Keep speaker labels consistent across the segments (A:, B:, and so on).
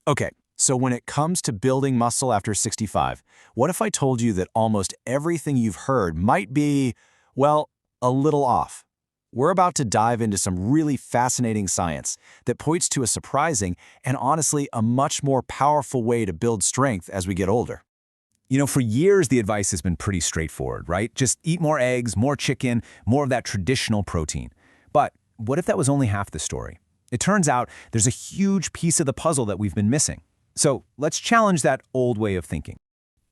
A: Okay, so when it comes to building muscle after 65, what if I told you that almost everything you've heard might be, well, a little off? We're about to dive into some really fascinating science that points to a surprising and honestly a much more powerful way to build strength as we get older.
B: For years, the advice has been pretty straightforward, right? Just eat more eggs, more chicken, more of that traditional protein. But what if that was only half the story? It turns out there's a huge piece of the puzzle that we've been missing. So let's challenge that old way of thinking.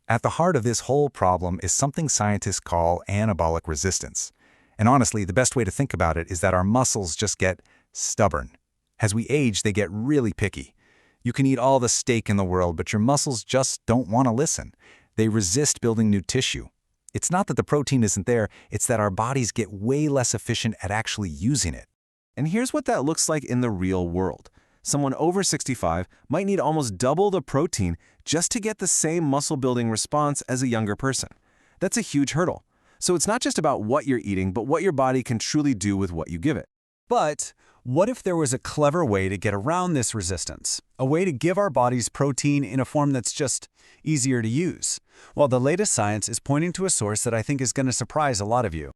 C: At the heart of this whole problem is something scientists call anabolic resistance. And honestly, the best way to think about it is that our muscles just get stubborn. As we age, they get really picky. You can eat all the steak in the world, but your muscles just don't want to listen. They resist building new tissue. It's not that the protein isn't there, it's that our bodies get way less efficient at actually using it.
D: And here's what that looks like in the real world. Someone over 65 might need almost double the protein just to get the same muscle-building response as a younger person. That's a huge hurdle. So it's not just about what you're eating, but what your body can truly do with what you give it.
E: But what if there was a clever way to get around this resistance? A way to give our bodies protein in a form that's just easier to use? Well, the latest science is pointing to a source that I think is going to surprise a lot of you.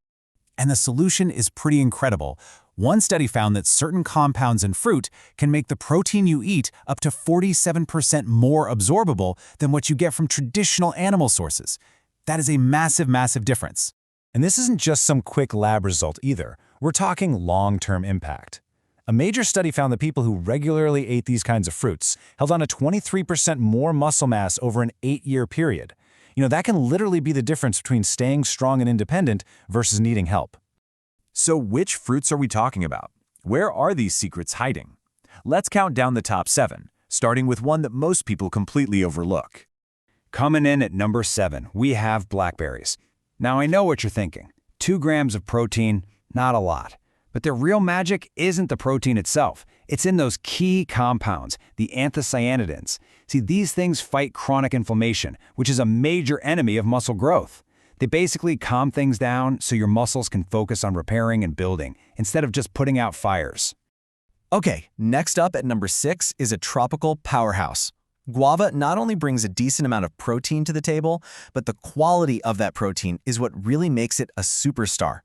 A: And the solution is pretty incredible. One study found that certain compounds in fruit can make the protein you eat up to 47% more absorbable than what you get from traditional animal sources. That is a massive, massive difference. And this isn't just some quick lab result either. We're talking long-term impact. A major study found that people who regularly ate these kinds of fruits held on to 23% more muscle mass over an 8-year period. That can literally be the difference between staying strong and independent versus needing help.
B: So which fruits are we talking about? Where are these secrets hiding? Let's count down the top 7, starting with one that most people completely overlook. Coming in at number 7, we have blackberries. Now I know what you're thinking. 2 grams of protein, not a lot. But their real magic isn't the protein itself. It's in those key compounds, the anthocyanidins. See, these things fight chronic inflammation, which is a major enemy of muscle growth. They basically calm things down so your muscles can focus on repairing and building, instead of just putting out fires.
A: Okay, next up at number 6 is a tropical powerhouse. Guava not only brings a decent amount of protein to the table, but the quality of that protein is what really makes it a superstar.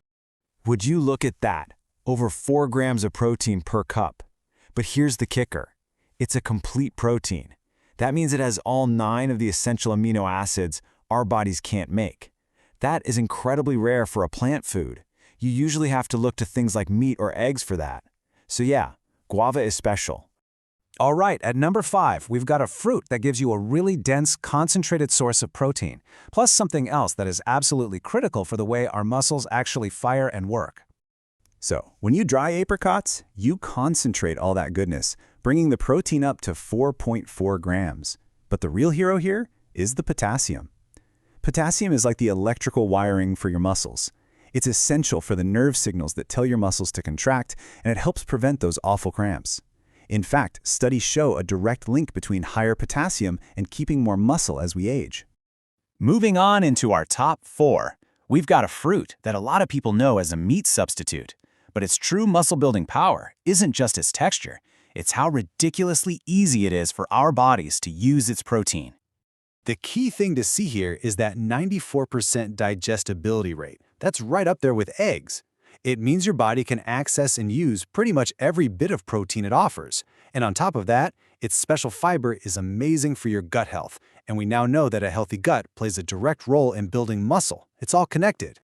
D: Would you look at that? Over 4 grams of protein per cup. But here's the kicker. It's a complete protein. That means it has all 9 of the essential amino acids our bodies can't make. That is incredibly rare for a plant food. You usually have to look to things like meat or eggs for that. So yeah, guava is special.
A: All right, at number 5, we've got a fruit that gives you a really dense, concentrated source of protein, plus something else that is absolutely critical for the way our muscles actually fire and work.
E: So, when you dry apricots, you concentrate all that goodness, bringing the protein up to 4.4 grams. But the real hero here is the potassium. Potassium is like the electrical wiring for your muscles. It's essential for the nerve signals that tell your muscles to contract, and it helps prevent those awful cramps. In fact, studies show a direct link between higher potassium and keeping more muscle as we age.
A: Moving on into our top 4, we've got a fruit that a lot of people know as a meat substitute. But its true muscle-building power isn't just its texture, it's how ridiculously easy it is for our bodies to use its protein.
D: The key thing to see here is that 94% digestibility rate. That's right up there with eggs. It means your body can access and use pretty much every bit of protein it offers. And on top of that, its special fiber is amazing for your gut health. And we now know that a healthy gut plays a direct role in building muscle. It's all connected.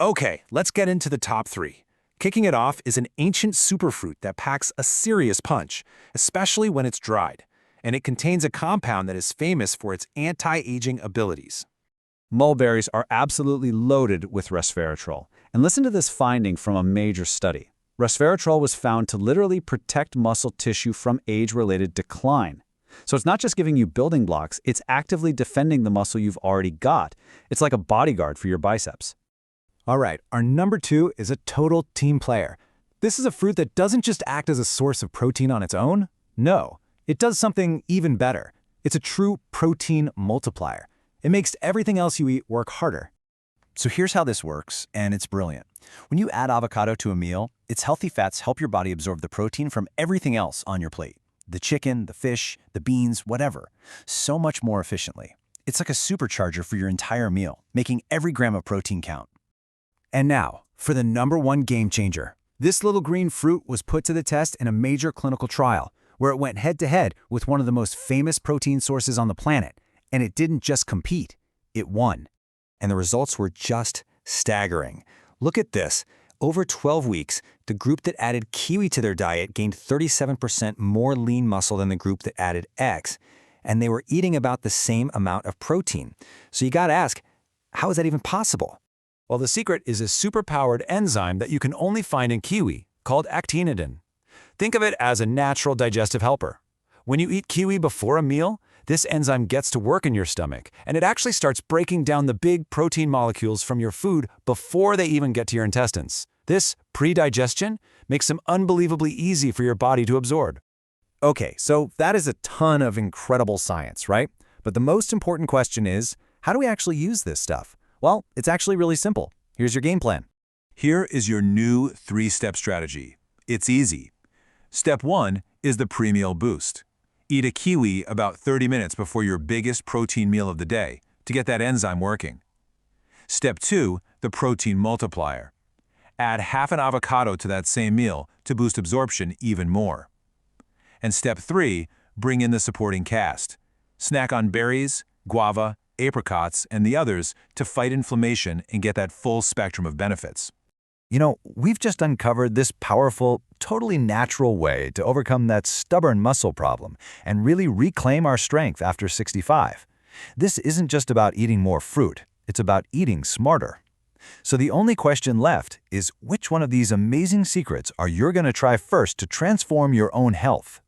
B: Okay, let's get into the top 3. Kicking it off is an ancient superfruit that packs a serious punch, especially when it's dried. And it contains a compound that is famous for its anti-aging abilities.
E: Mulberries are absolutely loaded with resveratrol. And listen to this finding from a major study. Resveratrol was found to literally protect muscle tissue from age-related decline. So it's not just giving you building blocks, it's actively defending the muscle you've already got. It's like a bodyguard for your biceps.
D: All right, our number 2 is a total team player. This is a fruit that doesn't just act as a source of protein on its own. No, it does something even better. It's a true protein multiplier. It makes everything else you eat work harder.
A: So here's how this works, and it's brilliant. When you add avocado to a meal, its healthy fats help your body absorb the protein from everything else on your plate.
B: the chicken, the fish, the beans, whatever, so much more efficiently. It's like a supercharger for your entire meal, making every gram of protein count. And now, for the #1 game changer. This little green fruit was put to the test in a major clinical trial, where it went head-to-head with one of the most famous protein sources on the planet. And it didn't just compete, it won. And the results were just staggering. Look at this. Over 12 weeks, the group that added kiwi to their diet gained 37% more lean muscle than the group that added eggs. And they were eating about the same amount of protein. So you gotta ask, how is that even possible?
A: Well, the secret is a superpowered enzyme that you can only find in kiwi, called actinidin. Think of it as a natural digestive helper. When you eat kiwi before a meal, this enzyme gets to work in your stomach, and it actually starts breaking down the big protein molecules from your food before they even get to your intestines. This pre-digestion makes them unbelievably easy for your body to absorb.
B: Okay, so that is a ton of incredible science, right? But the most important question is, how do we actually use this stuff? Well, it's actually really simple. Here's your game plan.
C: Here is your new 3-step strategy. It's easy. Step 1 is the pre-meal boost. Eat a kiwi about 30 minutes before your biggest protein meal of the day to get that enzyme working. Step 2, the protein multiplier. Add half an avocado to that same meal to boost absorption even more. And step 3, bring in the supporting cast. Snack on berries, guava, apricots, and the others to fight inflammation and get that full spectrum of benefits.
B: You know, we've just uncovered this powerful, totally natural way to overcome that stubborn muscle problem and really reclaim our strength after 65. This isn't just about eating more fruit, it's about eating smarter. So the only question left is which one of these amazing secrets are you going to try first to transform your own health?